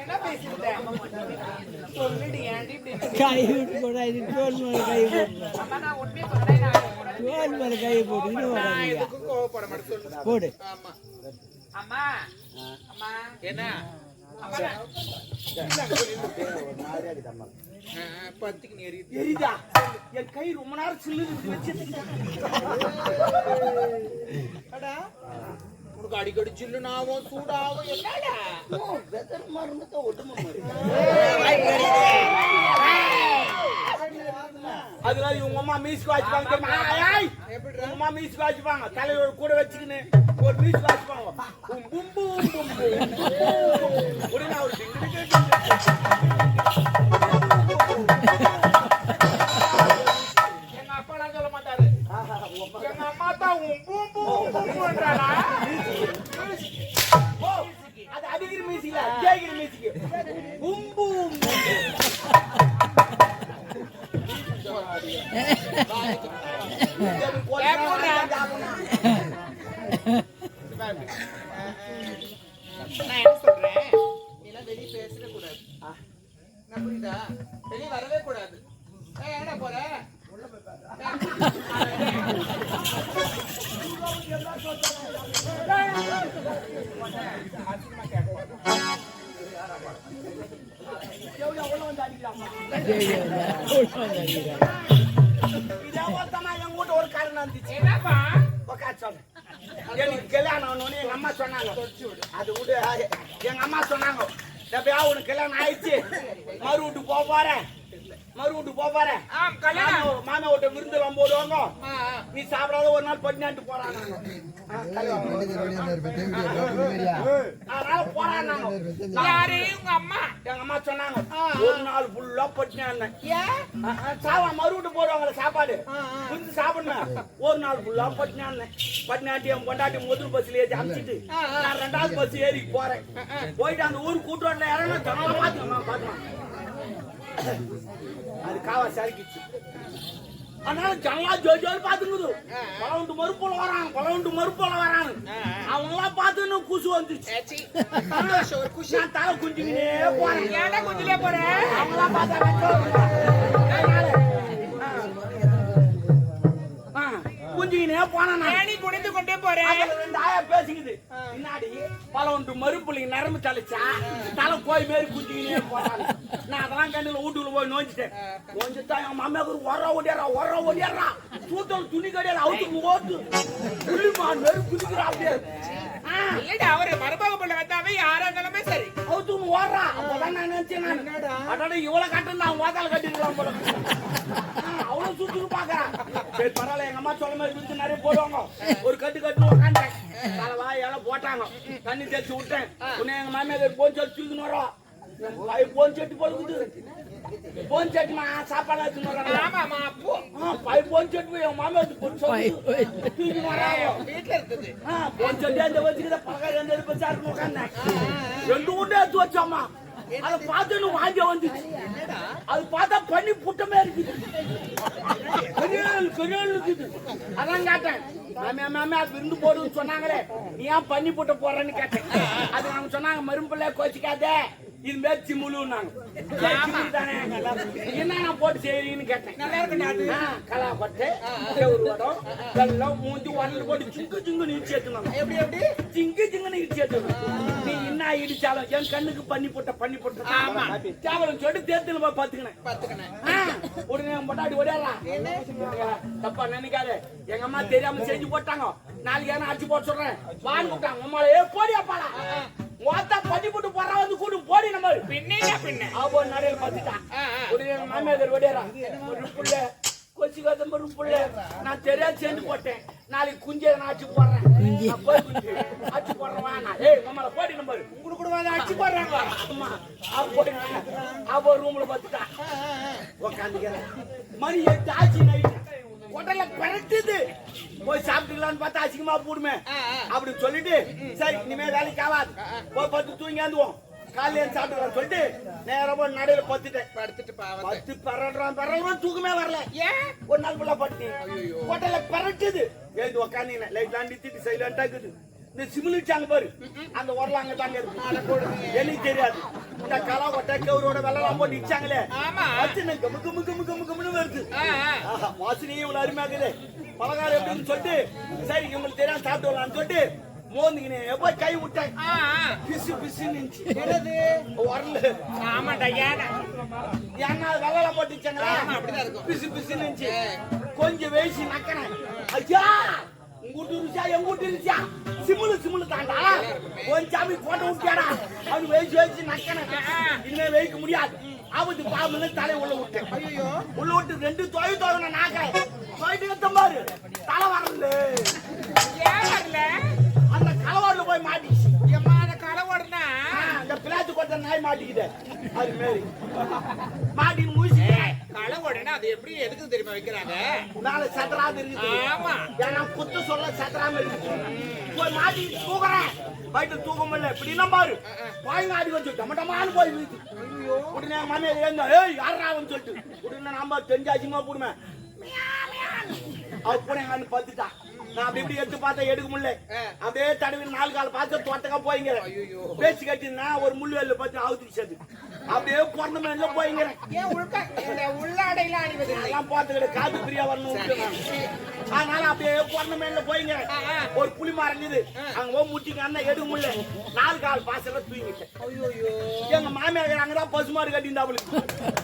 என்ன பேசிட்டு சொல்லிடு ஏன்டி கை விட்டு போடாது தோல் மேல கை போடு அம்மா நான் உண்மையை சொல்றேன் தோல் மேல கை போடு நான் எதுக்கு கோவப்பட மாட்டேன் சொல்லு போடு ஆமா அம்மா அம்மா என்ன அம்மா பத்துக்கு நேரி எரிதா என் கை ரொம்ப நேரம் சில்லுன்னு வச்சிட்டு அடா உனக்கு அடிக்கடி சில்லுனாவும் சூடாவும் என்னடா வெதர் மருந்து ஒட்டுமா அதனால இவங்க அம்மா மீஸ் வாச்சுப்பாங்க உங்க அம்மா மீஸ் வாச்சுப்பாங்க தலையோட கூட வச்சுக்கின்னு ஒரு மீஸ் வாச்சுப்பாங்க உடனே அவரு எங்க அப்பாலாம் சொல்ல மாட்டாரு எங்க அம்மா தான் பண்றானா அது அடிக்கிற மீசிக்கல ஜெயிக்கிற மீசிக்கு கும்பு நான் என்ன சொல்றேன் நீலாம் வெளியே பேசவே கூடாது நான் புரியுதா வெளியே வரவே கூடாது என்ன போற உள்ள போய் ஒரு காரணம் இருந்துச்சு என்னப்பா எனக்கு கல்யாணம் எங்க அம்மா சொன்னாங்க அது விடு எங்க அம்மா சொன்னாங்க உனக்கு கல்யாணம் ஆயிடுச்சு மறு வீட்டு போறேன் மாமா விட்ட விருந்து போடுவாங்க நீ சாப்பிடாத ஒரு நாள் பட்டினாட்டு போறாங்க யாரு உங்க அம்மா எங்க அம்மா சொன்னாங்க ஒரு நாள் ஃபுல்லா பட்டினா சாவா மறு வீட்டு போடுவாங்களே சாப்பாடு விருந்து சாப்பிடணும் ஒரு நாள் ஃபுல்லா பட்டினாட்டி என் கொண்டாட்டி முதல் பஸ்ல ஏறி அமிச்சிட்டு நான் 2வது பஸ் ஏறி போறேன் போயிட்டு அந்த ஊர் கூட்டுவாட்டில இறங்க ஜனமா பாத்துக்கலாம் அது காவா சரிக்கிச்சு அதனால ஜனலா ஜோஜோல் பாத்துக்குது பலவுண்டு மறுப்போல வராங்க அவங்க எல்லாம் பாத்துன்னு குசு வந்துச்சு நான் தலை குஞ்சுக்கினே போறேன் ஏன்டா குஞ்சுலே போறேன் அவங்களாம் குஞ்சுக்கினே போனேன் குடிந்து கொண்டே போறேன் 2 ஆயா பேசிக்குது பின்னாடி பலவுண்டு மறுப்புள்ளிங்க நரம்பு தலைச்சா தலை போய் மாரி குஞ்சுக்கினே போறாங்க நான் அதெல்லாம் கண்ணுல வீட்டுக்குள்ள போய் நோஞ்சிட்டேன் என் மாமியாக்கு ஒர ஓடியாரா சூத்தல் துணி கடையில அவுத்து ஓட்டு புள்ளிமான் மாரி குதிக்கிறா அப்படியே இல்லடா அவரு மருமக பண்ண வந்தாவே யாரா இருந்தாலுமே சரி அவுத்து ஓடுறா அப்பதான் நான் நினைச்சேன் அடடா இவ்வளவு கட்டு நான் வாதால கட்டிருக்கலாம் போல அவ்வளவு சுத்துக்கு பாக்குறான் சரி பரவாயில்ல எங்க அம்மா சொல்ல மாதிரி விருந்து நிறைய போடுவாங்க ஒரு கட்டு உட்காந்துட்டேன் தலை வாயெல்லாம் போட்டாங்க தண்ணி தெளிச்சு விட்டேன் உன்னை எங்க மாமியார் போன் சொல்லி தூக்கின்னு வரோம் போன் செட்டு போடுக்குது போன் செட்டுமா சாப்பாடு போன் செட்டு என் மாமியார் தூக்கின்னு வராங்க வீட்டுல இருக்குது போன் செட்டு அந்த வச்சுக்கிட்ட பக்கம் 2 எடுப்பு சாருக்கு உட்காந்தேன் 2 உண்டை எடுத்து வச்சோம்மா அதை பார்த்து வாங்க வந்துச்சு அது பார்த்தா பண்ணி புட்டமே இருக்குது இருக்குது அதான் கேட்டேன் மாமியா விருந்து போடுன்னு சொன்னாங்களே நீ ஏன் பண்ணி புட்ட போறேன்னு கேட்டேன் அது அவங்க சொன்னாங்க மரும்பிள்ள கோச்சிக்காதே இது மேல் சிமுலுன்னாங்க என்ன நான் போட்டு செய்றீங்கன்னு கேட்டேன் நல்லா இருக்கு கலாப்பட்டு வடம் வெள்ளம் மூஞ்சி உடல் போட்டு சிங்கு இடிச்சு ஏற்றுனாங்க எப்படி சிங்குன்னு இடிச்சு ஏற்றணும் நீ என்ன இடிச்சாலும் என் கண்ணுக்கு பண்ணி போட்ட ஆமா கேவலம் சொல்லிட்டு தேர்தல் போய் பாத்துக்கினேன் உடனே பொட்டாடி ஓடியாரா தப்பா நினைக்காத எங்க அம்மா தெரியாம செஞ்சு போட்டாங்க நாளைக்கு ஏன்னா அடிச்சு போட்டு சொல்றேன் வாங்கி விட்டாங்க அம்மால போடியாப்பாடா வாத்தா பண்ணி போட்டு போறா வந்து கூடு போடி நம்ம பின்ன அவ நடையில பாத்துட்டான் உடனே மாமியார் ஓடியாரா ஒரு புள்ள கொச்சி கதம்பரு புள்ள நான் தெரியாது சேர்ந்து போட்டேன் நாளைக்கு குஞ்சே நான் அடிச்சு போடுறேன் அடிச்சு போடுறேன் வாங்க நம்மள போடி நம்பர் உங்களுக்கு கூட வந்து அடிச்சு போடுறாங்க அம்மா அவ ரூம்ல பாத்துட்டான் உட்காந்துக்கிறேன் மணி 8 ஆச்சு நைட்டு ஹோட்டல்ல பரட்டுது போய் சாப்பிட்டுக்கலான்னு பார்த்தா அசிங்கமா போடுமே அப்படின்னு சொல்லிட்டு சரி இனிமே வேலைக்கு ஆகாது போய் பத்து தூங்கி வந்துவோம் காலையில சாப்பிட்டு சொல்லிட்டு நேரம் நடையில படுத்துட்டு பரல்றான் தூக்கமே வரல ஏன் ஒரு நாள் ஃபுல்லா படுத்து பண்ணி ஹோட்டல்ல பறக்குது எழுந்து உக்காந்தீங்க லைட் லாண்டி திட்டு சைலண்டா இருக்குது இந்த சிமிலிச்சாங்க பாரு அந்த உரலாங்க தாங்க இருக்கு எனக்கு தெரியாது இந்த கலா கொட்டை கவுரோட வெள்ளலாம் போட்டு இச்சாங்களே வச்சு கமு கமு கமு கமு கமுன்னு வருது வாசனையே இவ்வளவு அருமையாக்குது பலகாரம் எப்படின்னு சொல்லிட்டு சரி உங்களுக்கு தெரியாம சாப்பிட்டு வரலாம்னு சொல்லிட்டு மோந்துக்கினே எப்ப கை விட்டேன் பிசு பிசு நின்று வரல ஆமாண்டா ஏன்னா வெள்ளலாம் போட்டு இச்சாங்களா பிசு பிசு நின்று கொஞ்சம் வேசி நக்கனேன் ஐயா உங்கூட்டு இருச்சா எங்கூட்டு இருச்சா சிமுலு தாண்டா கொஞ்சாமி போட்டு விட்டியாடா அவனு வேசி நக்கனேன் இனிமே வைக்க முடியாது ஆபத்து பாம்பு தலை உள்ள விட்டேன் உள்ள விட்டு 2 தொகை தொகை நாக்க போயிட்டு பாரு தலை வரல ஏன் வரல அந்த கலவாடுல போய் மாட்டிச்சு ஏம்மா அந்த கலவாடுனா அந்த பிளாத்து கொட்ட நாய் மாட்டிக்கிட்டே அது மாரி மாட்டின்னு முடிச்சு கலவாடுனா அது எப்படி எதுக்கு தெரியுமா வைக்கிறாங்க மேல சத்தராது இருக்குது ஆமா ஏன்னா குத்து சொல்ல சத்தராம இருக்கு போய் மாட்டி தூக்குறேன் போயிட்டு தூக்க முடியல இப்படின்னா பாரு பாய்ங்க ஆடி வந்து டமட்டமானு போய் வீட்டு உடனே மனைவி ஏங்க ஏய் யாராவன்னு சொல்லிட்டு உடனே நாம தெரிஞ்சாச்சுமா போடுமே அவ பூனை பத்துட்டான் நான் அப்படி இப்படி எடுத்து பார்த்தா எடுக்க முடியல அப்படியே தடவி 4 கால் பார்த்து தோட்டக்கா போய்ங்க பேச்சு கட்டினா ஒரு முள்ளு வெள்ள பார்த்து அவுத்துச்சது அப்படியே பிறந்த மேல போய்ங்க உள்ளாடையில அணிவது எல்லாம் பார்த்துக்கிட்டு காது பிரியா வரணும் அதனால அப்படியே பிறந்த மேல போய்ங்க ஒரு புளி மரம் இது அங்க போய் முட்டிங்க அண்ணா எடுக்க முடியல 4 கால் பாசல தூங்கிட்டேன் எங்க மாமியார் அங்கதான் பசுமாடு கட்டியிருந்தா அவளுக்கு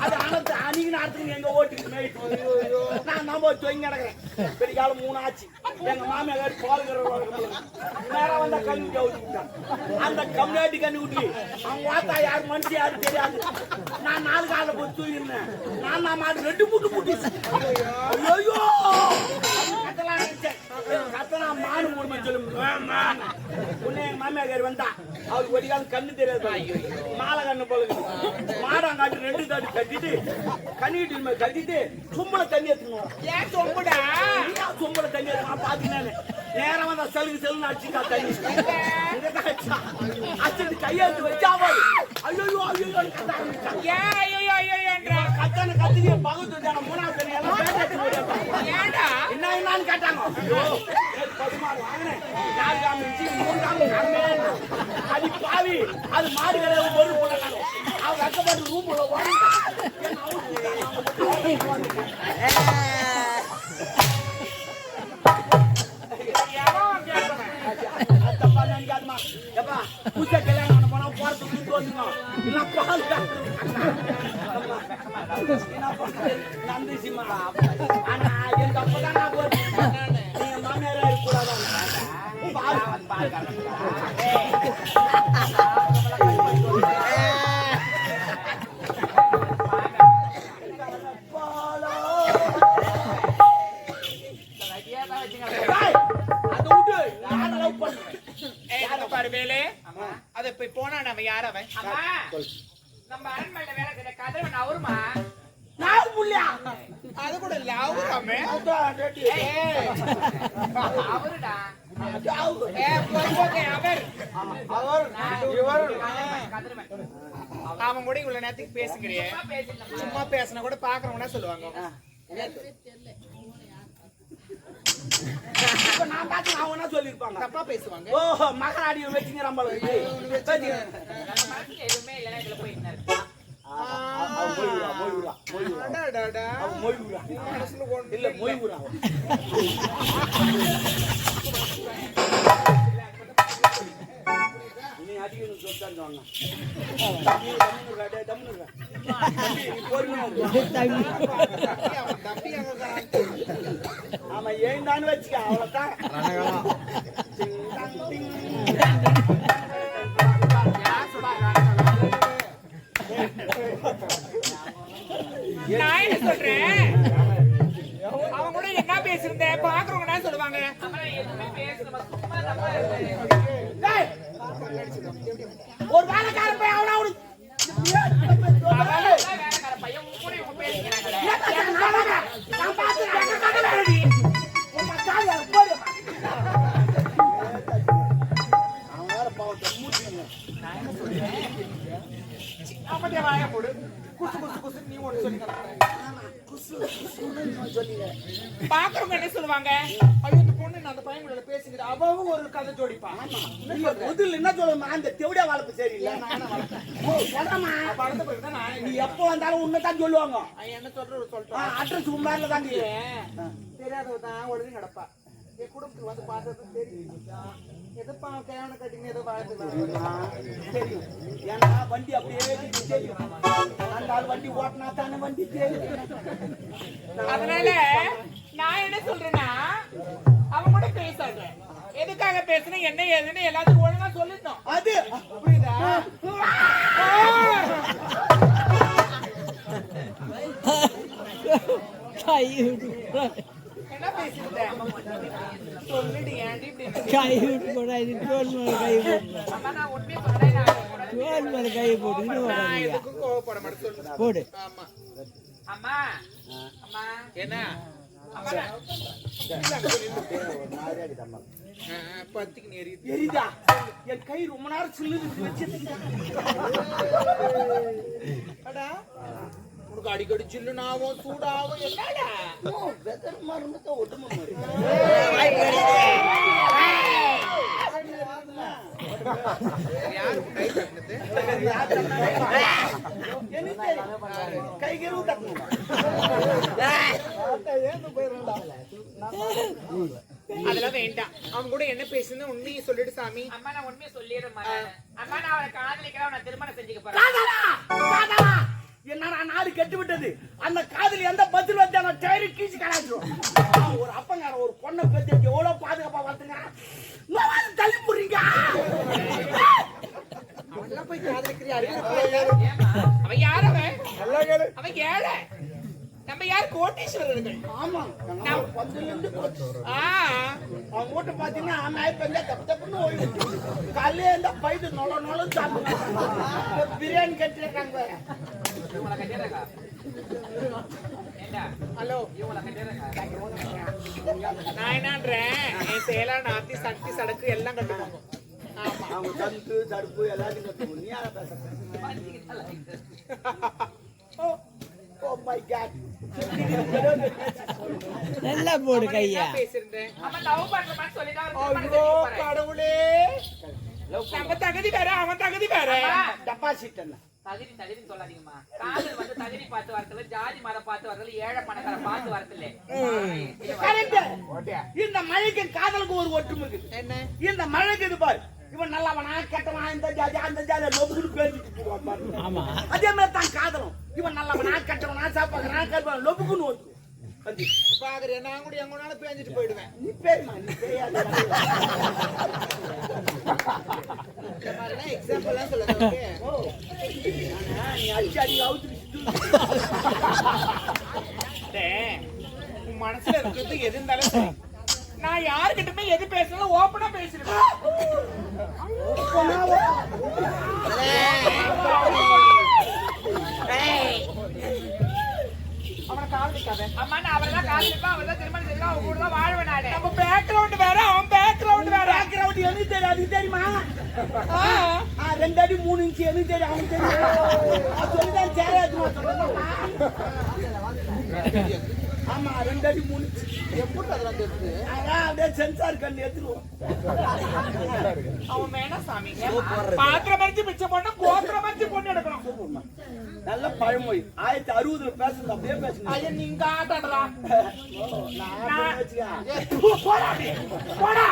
அது அனத்து அணிக்கு நேரத்துக்கு எங்க ஓட்டுக்கு மேய்ட்டு நான் நம்ம தொங்கி கிடக்குறேன் பெரிய காலம் 3 ஆச்சு எங்க மாமியார் பால் நேரம் வந்தா கண்ணு கவுத்திட்டான் அந்த கம்யூனிட்டி கண்ணு குட்டி அவங்க பார்த்தா யார் மனுஷன் யாரும் தெரியாது நான் 4 கால போய் தூங்கிருந்தேன் நான் மாடு 2 புட்டு புட்டு ஐயோ கத்தலாம் கத்தனா மாடு மூணு சொல்லும் உன்னை எங்க மாமியார் வந்தா அவருக்கு ஒரு காலம் கண்ணு தெரியாது மாலை கண்ணு போல மாடாங்காட்டு 2 தாட்டி கட்டிட்டு கண்ணிட்டு கட்டிட்டு சும்பளை தண்ணி எடுத்துக்கணும் ஏன் சொம்புடா சும்பளை தண்ணி எடுத்து பாத்தீங்கன்னா நேரம் வந்தா செலுன்னு அடிச்சுட்டா தண்ணி அடிச்சுட்டு கையெழுத்து வச்சா ஐயோ ஐயோ கத்தான கத்திரியை பகுத்து 3வது தண்ணி எல்லாம் என்னன்னு கேட்டாங்க பசுமாடு வாங்கினேன் 4 காமி 3 காமி அது பாவி அது மாடு கிடையாது ஒரு போட்டாங்க அவங்க அக்கப்பட்டு ரூம் பூஜை கல்யாணம் போனா போறதுக்கு வந்துங்க நந்திசிமா ஆனா என் தப்பதான் நீங்க மாமியாரா இருக்கக்கூடாதான் அது போய் போனா நம்ம யார் அவன் நம்ம அரண்மனையில வேலை செய்யற கதிரவன் அவருமா நான் புள்ளியா அது கூட இல்ல அவராமே அவருடா அவன் கூட இவ்வளவு நேரத்துக்கு பேசுகிறியே சும்மா பேசினா கூட பாக்குறவங்க சொல்லுவாங்க நான் பார்த்து அவனா சொல்லிருப்பாங்க தப்பா பேசுவாங்க ஓஹோ மகராடி வச்சுங்க நம்மள எதுவுமே இல்லைன்னா இதுல போய் இல்ல மொய்வுரா நீ அதிகம் சொல்லிட்டாங்க ஆமா ஏந்தான்னு வச்சுக்க அவ்வளவுதான் நான் என்ன சொல்றேன் அவங்க கூட என்ன பேசிருந்தேன் பாக்குறவங்க என்ன சொல்லுவாங்க ஒரு வேலைக்கார போய் அவனா பையன் கூட இவங்க பேசுகிறாங்க போடு குசு குசு குசு நீ ஒண்ணு சொல்லி பாக்குறவங்க என்ன சொல்லுவாங்க, ஐயோ இந்த பொண்ணு நான் அந்த பையன் கூட பேசிக்கிட்டு அவவும் ஒரு கதை ஜோடிப்பா. முதல்ல என்ன சொல்லுமா அந்த தெவிடியா வளர்ப்பு சரியில்லை. வளர்ந்த பிறகுதான் நான் நீ எப்போ வந்தாலும் உன்னதான் சொல்லுவாங்க. என்ன சொல்றேன் அட்ரஸ் உண்மையில தான் தெரியாதவ தான் உடனே கிடப்பா. என் குடும்பத்துக்கு வந்து பார்த்தது தெரியும். எதப்பா கேவன கட்டிங்க ஏதோ வாழ்த்து தெரியும். ஏன்னா வண்டி அப்படியே தெரியும். அந்த ஆள் வண்டி ஓட்டினா தானே வண்டி தெரியும். அதனால நான் என்ன சொல்றேன்னா அவங்க கூட பேசாத. எதுக்காக பேசுறேன் என்ன ஏதுன்னு எல்லாத்துக்கும் ஒழுங்கா சொல்லிட்டோம். அது புரியுதா? கை விட்டு என்ன பேசிட்ட சொல்லிட்டு ஏன்டி இப்படி கை விட்டு போடாது தோல் மேல கை போட்டு அம்மா நான் உண்மையை சொல்றேன். தோல் மேல கை போட்டு நான் எதுக்கும் கோவப்பட மாட்டேன் சொல்லு. போடு. ஆமா அம்மா அம்மா என்ன பத்திக்கு நேரி எரிதா என் கை ரொம்ப நேரம் சில்லுன்னு வச்சு உனக்கு அடிக்கடி சில்லுனாவும் சூடாவும் என்னடா வெதர் மருந்து ஒட்டுமை கை கருவு தட்டணும். அதெல்லாம் வேண்டாம். அவன் கூட என்ன பேசுன்னு உண்மையை சொல்லிட்டு சாமி. அம்மா நான் உண்மையை சொல்லிடுறேன். அம்மா நான் அவனை காதலிக்கிறேன், அவனை திருமணம் செஞ்சுக்க போறேன். என்னடா நாடு கெட்டு விட்டது. அந்த காதலி எந்த பதில் வந்து அந்த டயரு கீச்சு கலாச்சிரும். ஒரு அப்பங்கார ஒரு பொண்ணை பத்தி எவ்வளவு பாதுகாப்பா வளர்த்துங்க. தள்ளி போடுறீங்க. அவன்லாம் போய் காதலிக்கிறியா? அவன் யார்? அவன் ஏழை. நம்ம யார் கோட்டீஸ்வரர்கள். ஆமா பந்துல இருந்து அவன் மூட்டை பாத்தீங்கன்னா நாய்ப்பந்தே தப்பு தப்புன்னு ஓய்வு காலையில இருந்தா பைது நொல சாப்பிடுறாங்க. பிரியாணி கட்டிருக்காங்க. ஹலோ நான் என்னன்றேன், என் சேலா நாத்தி சக்தி சடக்கு எல்லாம் கட்டுவாங்க. ஆமா அவங்க தடுப்பு தடுப்பு எல்லாத்தையும் கட்டுவோம். நீ யாரை பேச? Oh my God. நல்லா போடு கையா. பேசிருந்தேன். அவன் லவ் பண்ற மாதிரி சொல்லிட்டான். கடவுளே, நம்ம தகுதி வேற அவன் தகுதி வேற. டெபாசிட் என்ன தகுதி சொல்லாதீங்கம்மா. காதல் வந்து தகுதி பார்த்து வரதுல, ஜாதி மதம் பார்த்து வரதுல, ஏழை பணக்கார பார்த்து வரதுல. இந்த மழைக்கு காதலுக்கு ஒரு ஒற்றுமை இருக்கு. என்ன இந்த மழைக்கு இது பாரு, இவன் நல்லவனா கெட்டவனா இந்த ஜாதி அந்த ஜாதி லொபுக்குன்னு பேசிட்டு போவான். ஆமா அதே மாதிரி தான் காதலும். இவன் நல்லவனா கெட்டவனா சாப்பாக்குறா கருப்பான் லொபுக்குன்னு வந்து பாக்குறேன். நான் கூட எங்கனால பேஞ்சிட்டு போயிடுவேன். நீ பேருமா நீ பேயாத. இந்த மாதிரிலாம் எக்ஸாம்பிள்லாம் சொல்லுங்க. நீ அடிச்சாடி அவுத்து உன் மனசுல இருக்கிறது எது இருந்தாலும் சரி. நான் யாருக்கிட்டமே எது பேசணும் ஓப்பனா பேசிருக்கேன். அவனை காதலிக்காத. அம்மா நான் அவர்தான் காதலிப்பா, அவர்தான் திருமணம் செய்யலாம், அவங்க கூட தான் வாழ்வேன் நானு. நம்ம பேக்ரவுண்ட் வேற, அவன் பேக்ரவுண்ட் வேற. பேக்ரவுண்ட் எனக்கு தெரியும். அது தெரியுமா? 2 அடி 3 இன்ச்சு எனக்கு தெரியும். அவனுக்கு தெரியும். சொல்லிதான் சேராதுமா சொல்லுங்க. ஆமா 2 அடி 3 இன்ச்சு. எப்படி அதெல்லாம் தெரியுது? அதான் அப்படியே சென்சார் கண்ணு எடுத்துருவோம். அவன் வேணா சாமி. பாத்திரம் மறிச்சு மிச்சம் போட்டா கோத்திரம் மறிச்சு பொண்ணு எடுக்கணும். நல்ல பழமொழி. 1960 பேசுறது அப்படியே பேசுங்க. ஐயா நீங்க ஆட்டாடுறா. போடா.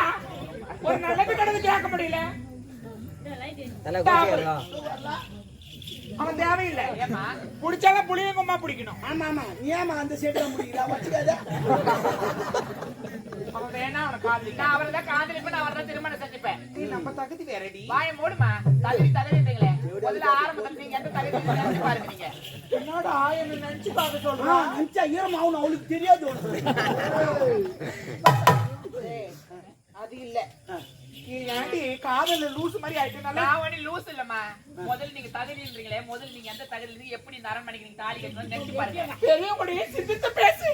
ஒரு நல்லது கிடந்து கேட்க முடியல. அவன் தேவையில்லை. புடிச்சாலும் புளியங்கம்மா பிடிக்கணும். ஆமா ஆமா நீ ஏமா அந்த சைடுல முடியல வச்சுக்காத. அவன் வேணா அவனை காதலிக்க. நான் அவர்தான் காதலிப்பேன், அவர்தான் திருமணம் செஞ்சுப்பேன். நீ நம்ம தகுதி வேறடி. வாயை மூடுமா. தகுதின்றீங்களே, முதல்ல ஆரம்பத்துல நீங்க எந்த தகுதி நினைச்சு பாருங்க. நீங்க என்னடா என்ன நினைச்சு பார்க்க சொல்றான். அஞ்சா ஈரம் ஆகணும் அவளுக்கு தெரியாது. அது இல்ல. நீ ஏன்டி காதல லூஸ் மாதிரி ஆயிட்டு. நான் ஒண்ணு லூஸ் இல்லம்மா. முதல்ல நீங்க தகுதின்றீங்களே, முதல்ல நீங்க எந்த தகுதி இருந்து எப்படி இந்த அரண்மனைக்கு நீங்க தாலி கட்டணும்னு நினைச்சு பாருங்க. பெரியவங்களுடைய சிந்தித்து பேசு.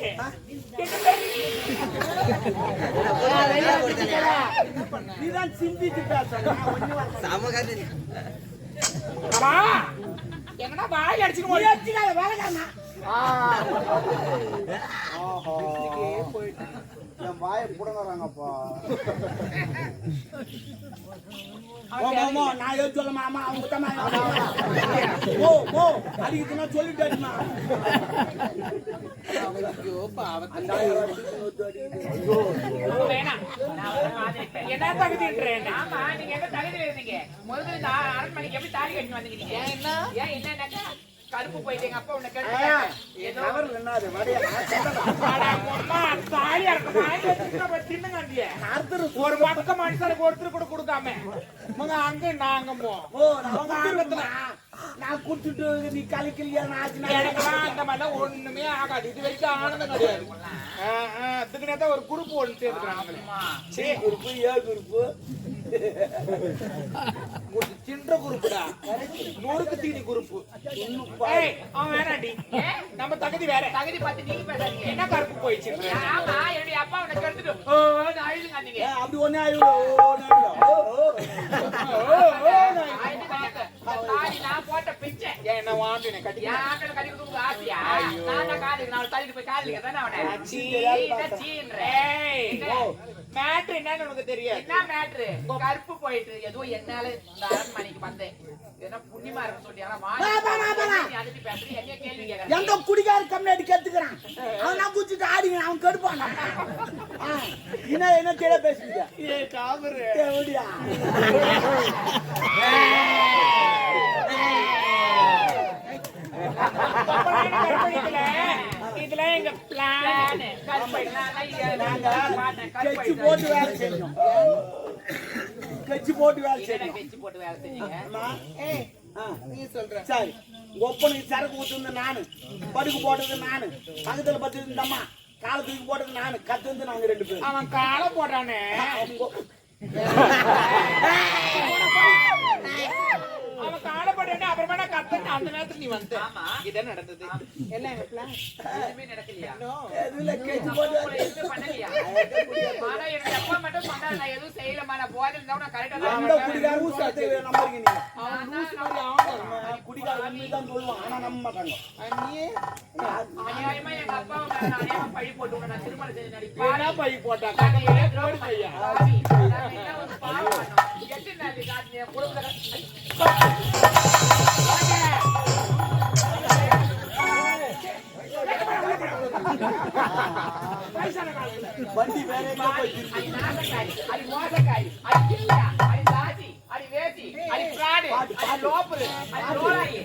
நீதான் சிந்திச்சு பேசணும். எங்கன்னா வாய் அடிச்சுக்க வேலைக்காரனா என் வாயை புடங்குறாங்கப்பா. நான் எது சொல்ல மாமா அவங்க தான் அடிக்குதுன்னா சொல்லிட்டேன். என்ன தகுதின்றேன்? ஆமா, நீங்க எங்க தகுதியில இருந்தீங்க? முதல்ல இந்த அரண்மனைக்கு எப்படி தாலி கட்டி வந்தீங்க? என்னன்னாக்கா கருப்பு போயிட்டு எங்க அப்பா உன்னை கேட்டு ஒரு பக்கம் மனுஷனுக்கு ஒருத்தர் கூட கொடுக்காம அங்க நாங்க நான் குடுத்துட்டு நீ கலிக்கலையா எனக்கெல்லாம் அந்த மாதிரிலாம் ஒண்ணுமே ஆகாது. இது வரைக்கும் ஆனந்தம் கிடையாது. அதுக்குனே தான் ஒரு குரூப் ஒன்று சேர்த்துக்கிறாங்க. குரூப்பு ஏ குரூப்பு சின்ற குரூப்புடா, நொறுக்கு தீனி குரூப்பு. அவன் வேணாண்டி, நம்ம தகுதி வேற. தகுதி பார்த்து நீங்க பேசாதீங்க. என்ன கருப்பு போயிடுச்சு? ஆமா, என்னுடைய அப்பா உன்னை கெடுத்துட்டு அழுதுங்க. அப்படி ஒன்னே தாலி நான் போட்ட பிச்சை. என்ன வாண்டினே கட்டி கட்டி கொடுக்க ஆசையா? நான் காதுக்கு நான் தள்ளிட்டு போய் காதலிக்க தானே அவனை. மேட்ரு என்னன்னு உனக்கு தெரியாது. என்ன மேட்ரு? கருப்பு போயிட்டு ஏதோ என்னால இந்த அரண்மனைக்கு வந்தேன். என்ன புண்ணியமா இருக்கும் சொல்லி அதுக்கு பேசுறேன். என்ன கேள்வி கேட்கறேன்? எந்த குடிகார கம்யூனிட்டி கத்துக்கிறான் அவன் நான் குடிச்சிட்டு ஆடிங்க அவன் கெடுப்பான். என்ன கேட பேசுறீங்க? இதுல எங்க பிளான் கட்சி போட்டு வேலை செய்யணும். கட்சி போட்டு வேலை செய்யணும். வச்சு போட்டு வேலை செஞ்சீங்க. நீ சொல்ற சரி, ஒப்பனுக்கு சரக்கு ஊத்துந்து நானு, படுக்கு போட்டது நானு, பக்கத்துல பத்து இருந்தம்மா காலத்துக்கு போட்டது நானு, கத்து வந்து நாங்க 2 பேரும். அவன் காலை போட்டானே, அவன் காலை போட்டானே. அப்புறமா நான் கத்தேன். அந்த நேரத்துல நீ வந்து இதான் நடந்தது. என்ன எதுவுமே நடக்கலையா? எதுல கட்சி போட்டு எதுவுமே பண்ணலையா? ஆனா என்னுடைய அப்பா மட்டும் சொன்னாரு, நான் எதுவும் செய்யலமா, நான் போதை இருந்தா நான் கரெக்டா அந்த குடிகார ஊசாத்தை நம்புறீங்க நீங்க? அவன் குடிகார உண்மைதான் சொல்லுவான், ஆனா நம்ப மாட்டாங்க. அநியாயமா எங்க அப்பாவை நான் அநியாயமா பழி போட்டு உன்னை நான் திருமணம் செஞ்சு நடிப்பேன். பை போட்டா வண்டி வேற எங்க போய் அது நாசக்காரி, அது மோசக்காரி, அது கில்லா, அது தாசி, அது வேசி, அது பிராடு, அது லோப்பரு, அது லோலாயி,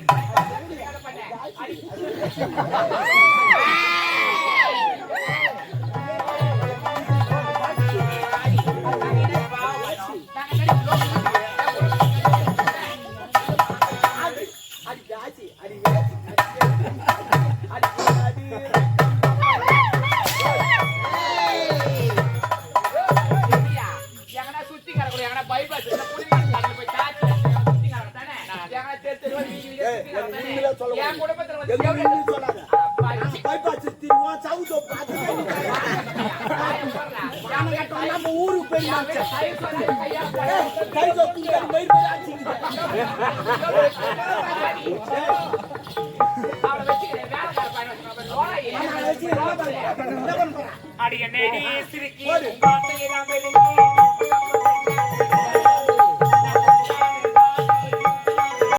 ஊருக்கு போய் அடி என்னடி சிரிக்கி